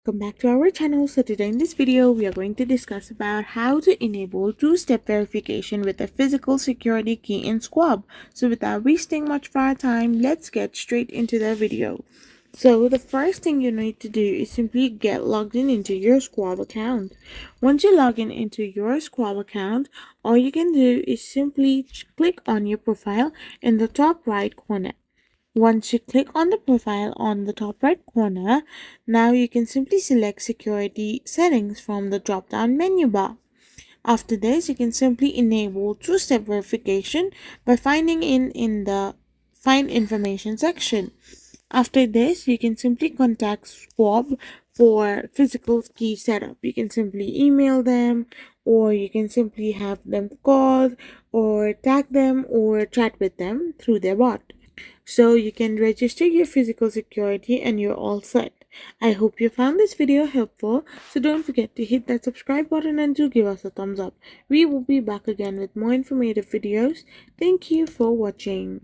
Welcome back to our channel. So today in this video we are going to discuss about how to enable two-step verification with a physical security key in Schwab. So without wasting much of our time, let's get straight into the video. So the first thing you need to do is simply get logged in into your Schwab account. Once you log in into your Schwab account, all you can do is simply click on your profile in the top right corner. Once you click on the profile on the top right corner, now you can simply select security settings from the drop down menu bar. After this, you can simply enable two-step verification by finding in the find information section. After this, you can simply contact Schwab for physical key setup. You can simply email them, or you can simply have them call or tag them or chat with them through their bot. So you can register your physical security and you're all set. I hope you found this video helpful. So don't forget to hit that subscribe button and do give us a thumbs up. We will be back again with more informative videos. Thank you for watching.